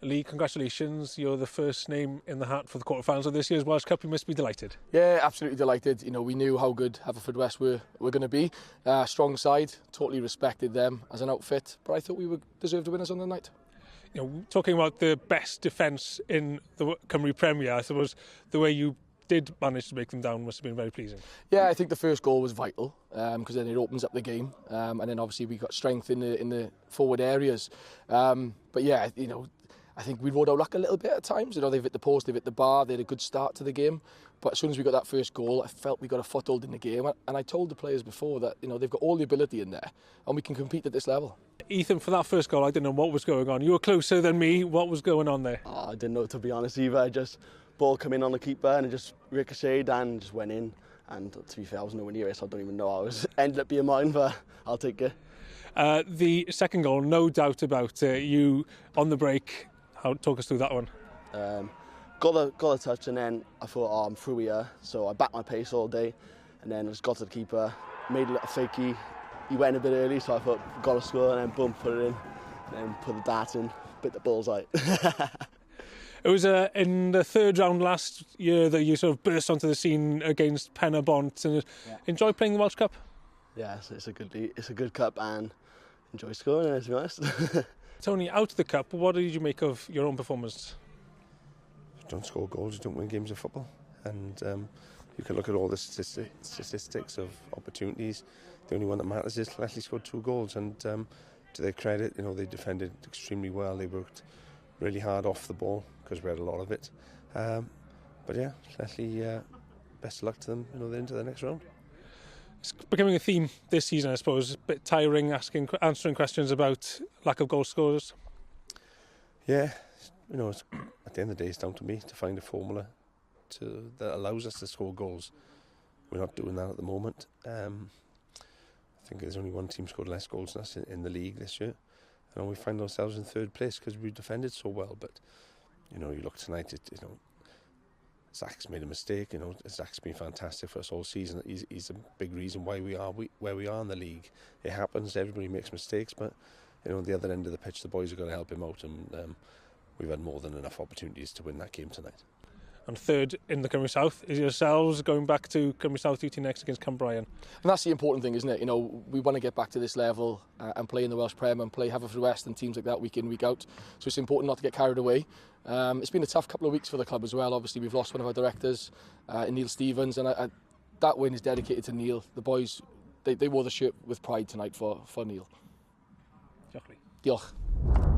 Lee, congratulations. You're the first name in the hat for the quarterfinals of this year's Welsh Cup. You must be delighted. Yeah, absolutely delighted. You know, we knew how good Hwlffordd were going to be. Strong side, totally respected them as an outfit, but I thought we were deserved winners on the night. You know, talking about the best defence in the Cymru Premier, I suppose the way you did manage to make them down must have been very pleasing. Yeah, I think the first goal was vital because then it opens up the game, and then obviously we got strength in the forward areas. But yeah, you know, I think we rode our luck a little bit at times. You know, they've hit the post, they've hit the bar, they had a good start to the game. But as soon as we got that first goal, I felt we got a foothold in the game. And I told the players before that, you know, they've got all the ability in there and we can compete at this level. Ethan, for that first goal, I didn't know what was going on. You were closer than me. What was going on there? Oh, I didn't know, to be honest, either. Just ball come in on the keeper and it just ricocheted and just went in. And to be fair, I was nowhere near it, so I don't even know how it ended up being mine, but I'll take it. The second goal, no doubt about it. You on the break. Talk us through that one. Got a touch and then I thought, oh, I'm through here. So I backed my pace all day and then I just got to the keeper, made a little fakey. He went a bit early, so I thought, got to score, and then boom, put it in. And then put the dart in, bit the bullseye. It was in the third round last year that you sort of burst onto the scene against Penna Bont and enjoy playing the Welsh Cup? Yeah, it's a good cup and enjoy scoring in it, to be honest. Tony, out of the cup, what did you make of your own performance? You don't score goals, you don't win games of football. And you can look at all the statistics of opportunities. The only one that matters is Llanelli scored 2 goals, and to their credit, you know, they defended extremely well. They worked really hard off the ball because we had a lot of it. But yeah, Llanelli, best of luck to them. You know, they're into the next round. It's becoming a theme this season, I suppose. A bit tiring answering questions about lack of goal scorers. Yeah, you know, at the end of the day, it's down to me to find a formula that allows us to score goals. We're not doing that at the moment. I think there's only one team scored less goals than us in the league this year, and we find ourselves in third place because we defended so well. But you know, you look tonight, you know, Zach's made a mistake. You know, Zach's been fantastic for us all season. He's a big reason why we are where we are in the league. It happens. Everybody makes mistakes, but you know, on the other end of the pitch, the boys are going to help him out, and we've had more than enough opportunities to win that game tonight. And third in the Cymru South is yourselves, going back to Cymru South duty next against Cwpan. And that's the important thing, isn't it? You know, we want to get back to this level and play in the Welsh Prem and play Hwlffordd and teams like that week in, week out. So it's important not to get carried away. It's been a tough couple of weeks for the club as well. Obviously, we've lost one of our directors, in Neil Stevens, and that win is dedicated to Neil. The boys, they wore the shirt with pride tonight for Neil. Diolch. Diolch.